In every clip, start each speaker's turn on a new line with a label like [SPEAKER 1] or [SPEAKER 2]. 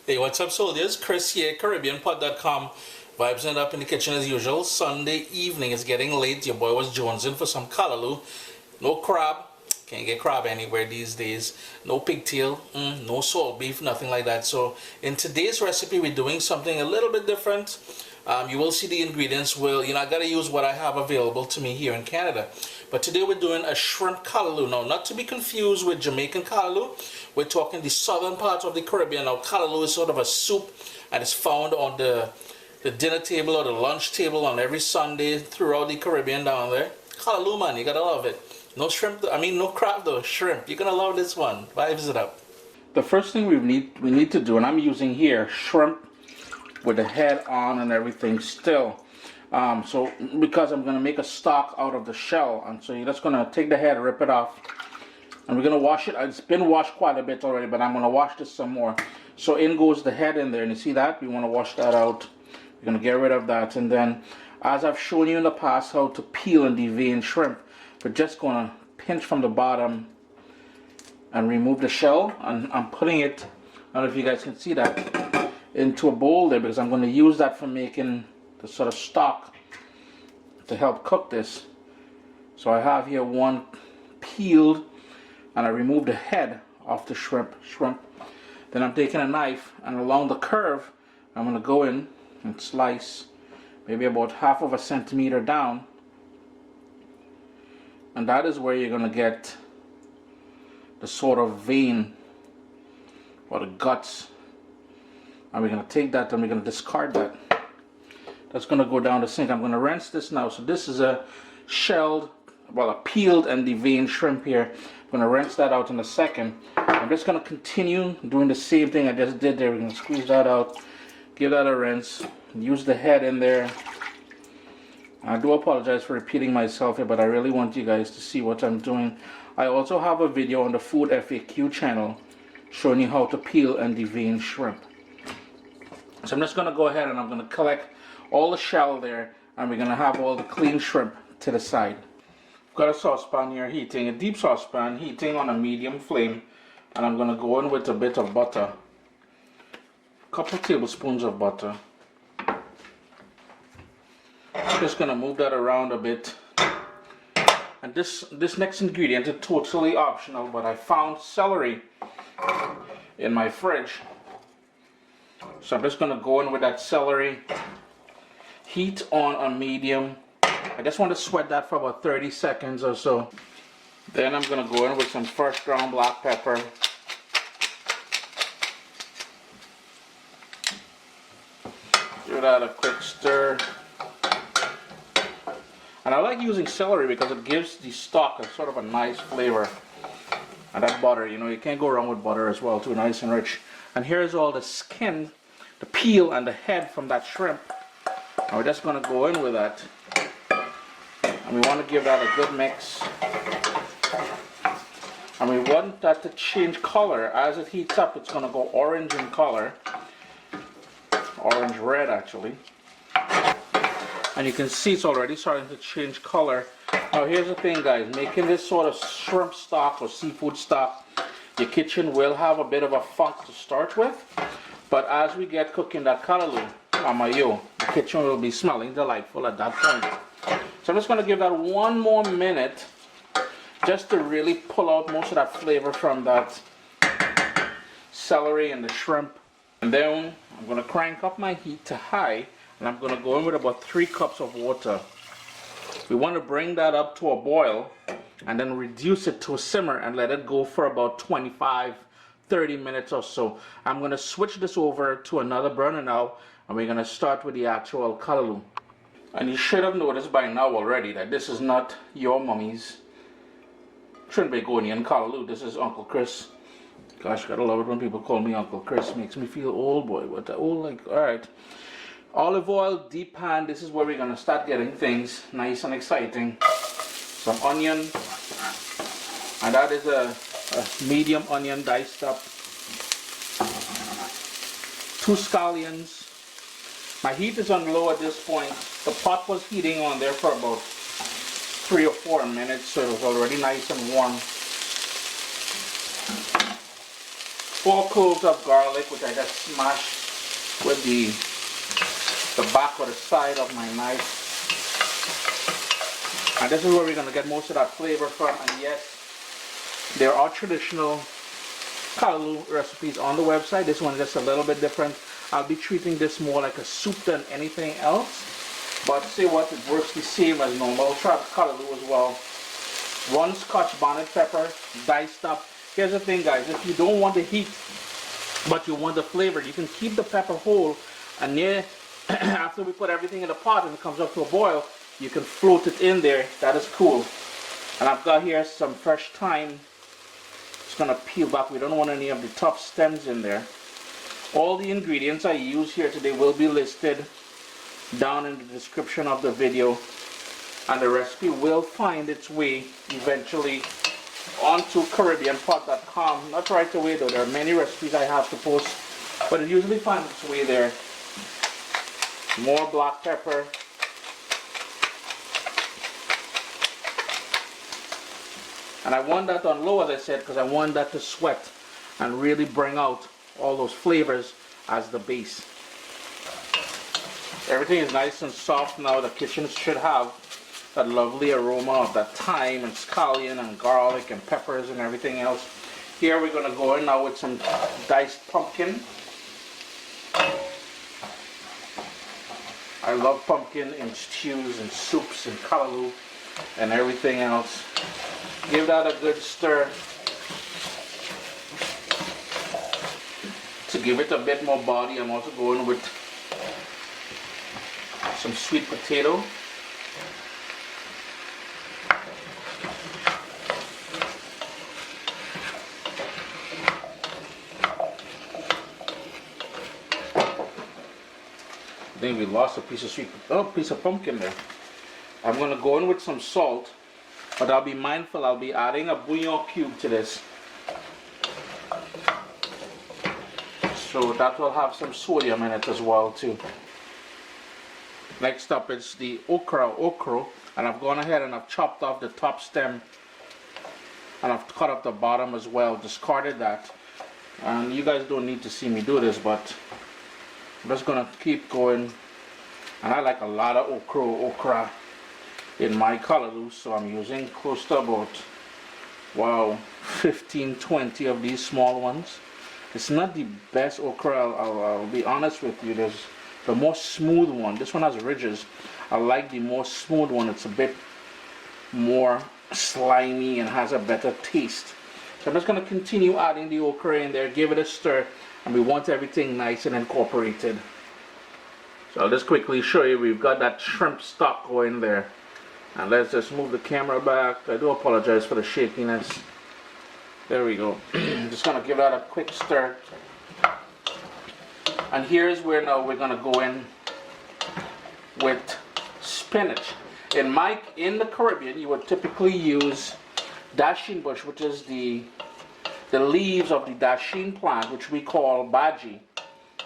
[SPEAKER 1] Hey, what's up, soldiers? Chris here, CaribbeanPot.com. Vibes end up in the kitchen as usual. Sunday evening is getting late. Your boy was jonesing for some callaloo. No crab. Can't get crab anywhere these days. No pigtail. No salt beef. Nothing like that. So in today's recipe, we're doing something a little bit different. You will see the ingredients. I gotta use what I have available to me here in Canada. But today we're doing a shrimp callaloo. Now, not to be confused with Jamaican callaloo. We're talking the southern part of the Caribbean. Now, callaloo is sort of a soup and it's found on the dinner table or the lunch table on every Sunday throughout the Caribbean down there. Callaloo, man, you gotta love it. No shrimp, no crab though, shrimp. You're gonna love this one. Vibes it up. The first thing we need to do, and I'm using here shrimp with the head on and everything still. So because I'm gonna make a stock out of the shell, and so you're just gonna take the head, rip it off, and we're gonna wash it. It's been washed quite a bit already, but I'm gonna wash this some more. So in goes the head in there, and you see that? We wanna wash that out. We're gonna get rid of that, and then as I've shown you in the past how to peel and devein shrimp, we're just gonna pinch from the bottom and remove the shell, and I'm putting it, I don't know if you guys can see that, into a bowl there because I'm going to use that for making the sort of stock to help cook this. So I have here one peeled, and I removed the head off the shrimp. Then I'm taking a knife, and along the curve I'm going to go in and slice maybe about 1/2 centimeter down, and that is where you're going to get the sort of vein or the guts. And we're going to take that and we're going to discard that. That's going to go down the sink. I'm going to rinse this now. So this is a shelled, well, a peeled and deveined shrimp here. I'm going to rinse that out in a second. I'm just going to continue doing the same thing I just did there. We're going to squeeze that out, give that a rinse, use the head in there. I do apologize for repeating myself here, but I really want you guys to see what I'm doing. I also have a video on the Food FAQ channel showing you how to peel and devein shrimp. So I'm just going to go ahead and I'm going to collect all the shell there, and we're going to have all the clean shrimp to the side. I've got a saucepan here heating, a deep saucepan heating on a medium flame, and I'm going to go in with a bit of butter, a couple tablespoons of butter. Just going to move that around a bit. And this next ingredient is totally optional, but I found celery in my fridge. So I'm just going to go in with that celery, heat on a medium. I just want to sweat that for about 30 seconds or so. Then I'm going to go in with some fresh ground black pepper. Give that a quick stir. And I like using celery because it gives the stock a sort of a nice flavor. And that butter, you can't go wrong with butter as well, too nice and rich. And here's all the skin, the peel and the head from that shrimp. And we're just going to go in with that. And we want to give that a good mix. And we want that to change color. As it heats up, it's going to go orange in color. Orange red, actually. And you can see it's already starting to change color. Now here's the thing, guys. Making this sort of shrimp stock or seafood stock, your kitchen will have a bit of a funk to start with. But as we get cooking that callaloo, the kitchen will be smelling delightful at that point. So I'm just going to give that one more minute just to really pull out most of that flavor from that celery and the shrimp. And then I'm going to crank up my heat to high, and I'm going to go in with about 3 cups of water. We want to bring that up to a boil and then reduce it to a simmer and let it go for about 25-30 minutes or so. I'm going to switch this over to another burner now, and we're going to start with the actual callaloo. And you should have noticed by now already that this is not your mommy's Trinbagonian callaloo. This is Uncle Chris. Gosh, gotta love it when people call me Uncle Chris. Makes me feel old, boy. But alright. Olive oil, deep pan. This is where we're gonna start getting things nice and exciting. Some onion, and that is a medium onion diced up. 2 scallions. My heat is on low at this point. The pot was heating on there for about 3 or 4 minutes, so it was already nice and warm. 4 cloves of garlic, which I just smashed with the back or the side of my knife. And this is where we're going to get most of that flavor from. And yes, there are traditional callaloo recipes on the website. This one is just a little bit different. I'll be treating this more like a soup than anything else. But say what, it works the same as normal callaloo as well. 1 scotch bonnet pepper, diced up. Here's the thing, guys, if you don't want the heat, but you want the flavor, you can keep the pepper whole, and then after we put everything in the pot and it comes up to a boil, you can float it in there. That is cool. And I've got here some fresh thyme. It's gonna peel back. We don't want any of the tough stems in there. All the ingredients I use here today will be listed down in the description of the video, and the recipe will find its way eventually onto CaribbeanPot.com. Not right away though, there are many recipes I have to post, but it usually finds its way there. More black pepper. And I want that on low, as I said, because I want that to sweat and really bring out all those flavors as the base. Everything is nice and soft now. The kitchen should have that lovely aroma of that thyme and scallion and garlic and peppers and everything else. Here we're going to go in now with some diced pumpkin. I love pumpkin in stews and soups and callaloo and everything else. Give that a good stir to give it a bit more body. I'm also going with some sweet potato. I think we lost a piece of pumpkin there. I'm going to go in with some salt, but I'll be mindful, I'll be adding a bouillon cube to this. So that will have some sodium in it as well too. Next up is the okra, and I've gone ahead and I've chopped off the top stem and I've cut off the bottom as well, discarded that. And you guys don't need to see me do this, but I'm just gonna keep going. And I like a lot of okra in my callaloo, so I'm using close to about, wow, 15, 20 of these small ones. It's not the best okra, I'll be honest with you. There's the more smooth one. This one has ridges. I like the more smooth one. It's a bit more slimy and has a better taste. So I'm just going to continue adding the okra in there, give it a stir, and we want everything nice and incorporated. So I'll just quickly show you, we've got that shrimp stock going there. And let's just move the camera back. I do apologize for the shakiness. There we go. Just going to give that a quick stir. And here's where now we're going to go in with spinach. In the Caribbean, you would typically use dasheen bush, which is the leaves of the dasheen plant, which we call baji,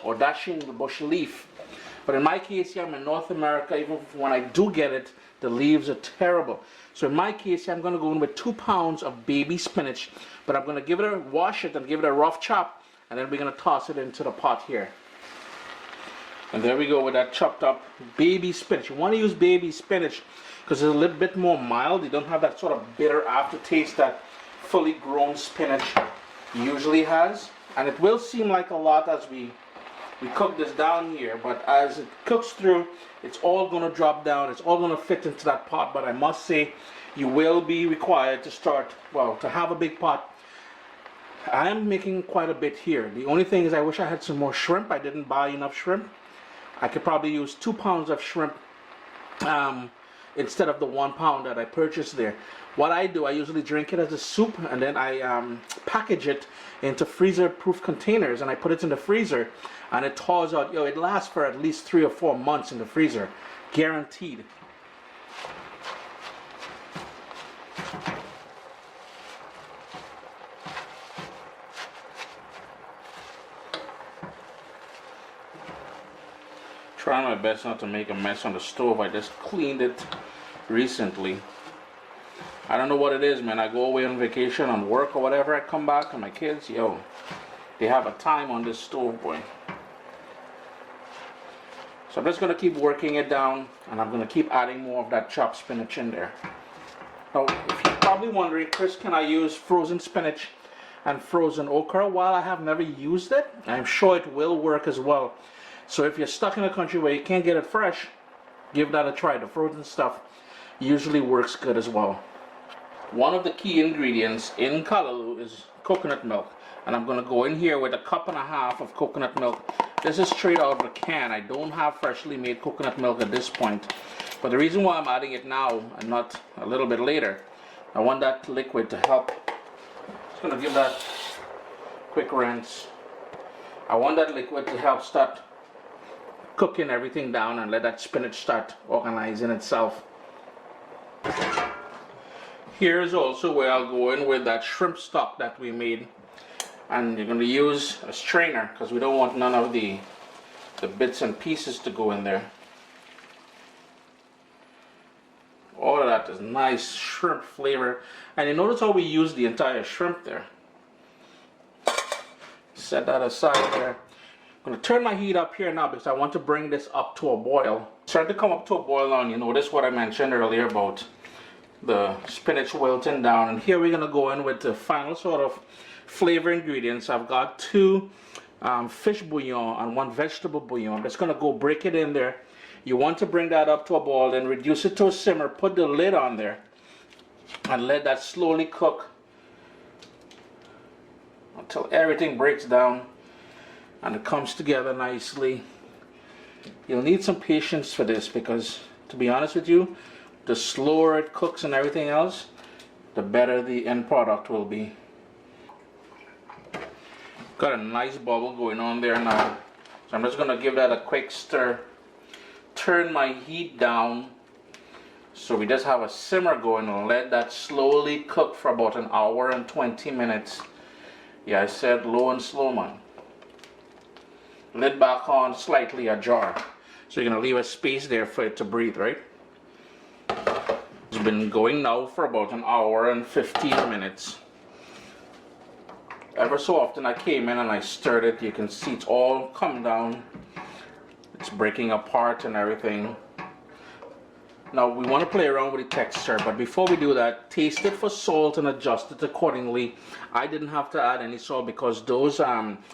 [SPEAKER 1] or dasheen bush leaf. But in my case here, I'm in North America. Even when I do get it, the leaves are terrible. So in my case here, I'm going to go in with 2 pounds of baby spinach, but I'm going to wash it and give it a rough chop, and then we're going to toss it into the pot here. And there we go with that chopped up baby spinach. You want to use baby spinach because it's a little bit more mild. You don't have that sort of bitter aftertaste that fully grown spinach usually has. And it will seem like a lot as we cook this down here, but as it cooks through, it's all going to drop down. It's all going to fit into that pot. But I must say, you will be required to to have a big pot. I am making quite a bit here. The only thing is I wish I had some more shrimp. I didn't buy enough shrimp. I could probably use 2 pounds of shrimp instead of the 1 pound that I purchased there. What I do, I usually drink it as a soup, and then I package it into freezer-proof containers, and I put it in the freezer, and it thaws out. It lasts for at least 3 or 4 months in the freezer, guaranteed. Trying my best not to make a mess on the stove. I just cleaned it recently. I don't know what it is, man. I go away on vacation, on work or whatever. I come back and my kids, they have a time on this stove, boy. So I'm just going to keep working it down, and I'm going to keep adding more of that chopped spinach in there. Now, if you're probably wondering, Chris, can I use frozen spinach and frozen okra? While I have never used it, I'm sure it will work as well. So if you're stuck in a country where you can't get it fresh, give that a try. The frozen stuff usually works good as well. One of the key ingredients in callaloo is coconut milk. And I'm going to go in here with a 1.5 cups of coconut milk. This is straight out of a can. I don't have freshly made coconut milk at this point. But the reason why I'm adding it now and not a little bit later, I want that liquid to help. Just going to give that a quick rinse. I want that liquid to help start cooking everything down and let that spinach start organizing itself. Here's also where I'll go in with that shrimp stock that we made. And you're going to use a strainer because we don't want none of the bits and pieces to go in there. All of that is nice shrimp flavor. And you notice how we use the entire shrimp there. Set that aside there. I'm going to turn my heat up here now because I want to bring this up to a boil. Start to come up to a boil now, and you notice what I mentioned earlier about the spinach wilting down. And here we're going to go in with the final sort of flavor ingredients. I've got 2 fish bouillon and 1 vegetable bouillon. I'm just going to go break it in there. You want to bring that up to a boil, then reduce it to a simmer, put the lid on there, and let that slowly cook until everything breaks down and it comes together nicely. You'll need some patience for this because, to be honest with you, the slower it cooks and everything else, the better the end product will be. Got a nice bubble going on there now. So I'm just going to give that a quick stir. Turn my heat down. So we just have a simmer going and let that slowly cook for about 1 hour and 20 minutes. Yeah, I said low and slow, man. Lid back on, slightly ajar. So you're going to leave a space there for it to breathe, right? It's been going now for about 1 hour and 15 minutes. Ever so often I came in and I stirred it. You can see it's all come down. It's breaking apart and everything. Now we want to play around with the texture, but before we do that, taste it for salt and adjust it accordingly. I didn't have to add any salt because those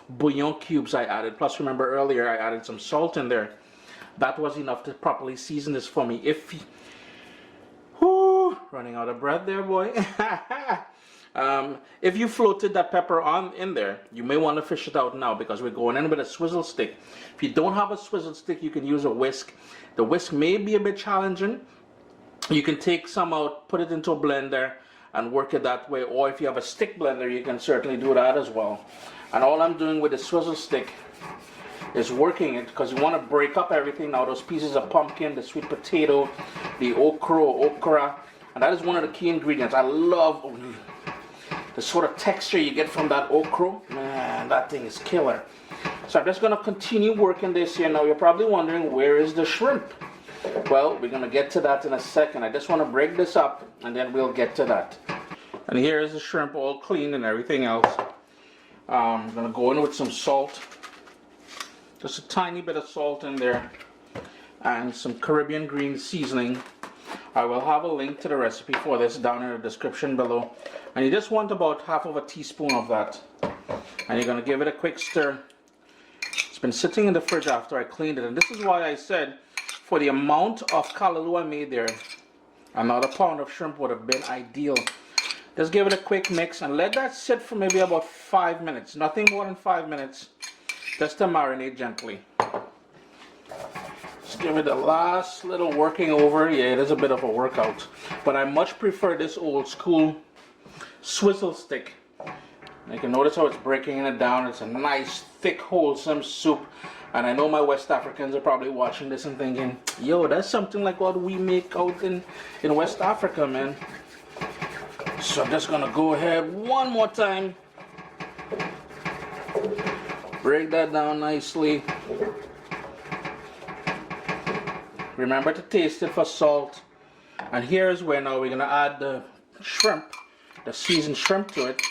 [SPEAKER 1] bouillon cubes I added, plus remember earlier I added some salt in there. That was enough to properly season this for me. Running out of breath there, boy. If you floated that pepper in there, you may want to fish it out now because we're going in with a swizzle stick. If you don't have a swizzle stick, you can use a whisk. The whisk may be a bit challenging. You can take some out, put it into a blender and work it that way, or if you have a stick blender, you can certainly do that as well. And all I'm doing with the swizzle stick is working it because you want to break up everything now. Those pieces of pumpkin, the sweet potato, the okra, and that is one of the key ingredients. I love the sort of texture you get from that okra. Man, that thing is killer. So I'm just going to continue working this here. Now you're probably wondering, where is the shrimp? Well, we're going to get to that in a second. I just want to break this up and then we'll get to that. And here is the shrimp all clean and everything else. I'm going to go in with some salt. Just a tiny bit of salt in there. And some Caribbean green seasoning. I will have a link to the recipe for this down in the description below. And you just want about 1/2 teaspoon of that. And you're going to give it a quick stir. It's been sitting in the fridge after I cleaned it. And this is why I said for the amount of callaloo I made there, another pound of shrimp would have been ideal. Just give it a quick mix and let that sit for maybe about 5 minutes. Nothing more than 5 minutes. Just to marinate gently. Just give it the last little working over. Yeah, it is a bit of a workout. But I much prefer this old school swizzle stick. You can notice how it's breaking it down. It's a nice, thick, wholesome soup. And I know my West Africans are probably watching this and thinking, yo, that's something like what we make out in West Africa, man. So I'm just going to go ahead one more time. Break that down nicely. Remember to taste it for salt. And here's where now we're going to add the shrimp, the seasoned shrimp to it.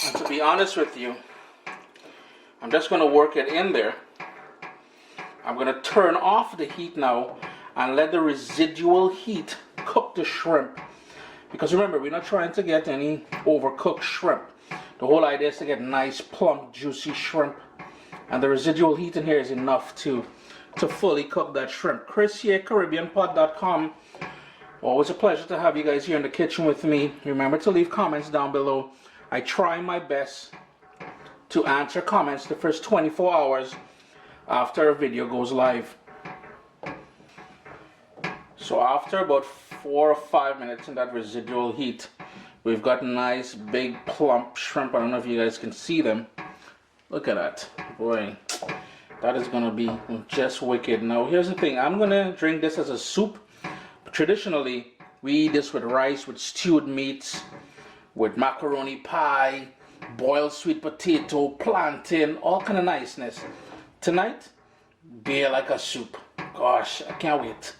[SPEAKER 1] And to to be honest with you, I'm just going to work it in there. I'm going to turn off the heat now and let the residual heat cook the shrimp. Because remember, we're not trying to get any overcooked shrimp. The whole idea is to get nice, plump, juicy shrimp. And the residual heat in here is enough to fully cook that shrimp. Chris here, CaribbeanPot.com. Always a pleasure to have you guys here in the kitchen with me. Remember to leave comments down below. I try my best to answer comments the first 24 hours after a video goes live. So after about 4 or 5 minutes in that residual heat, we've got nice big plump shrimp. I don't know if you guys can see them. Look at that. Boy, that is gonna be just wicked. Now here's the thing, I'm gonna drink this as a soup. Traditionally, we eat this with rice, with stewed meats, with macaroni pie, boiled sweet potato, plantain, all kind of niceness. Tonight, be like a soup. Gosh, I can't wait.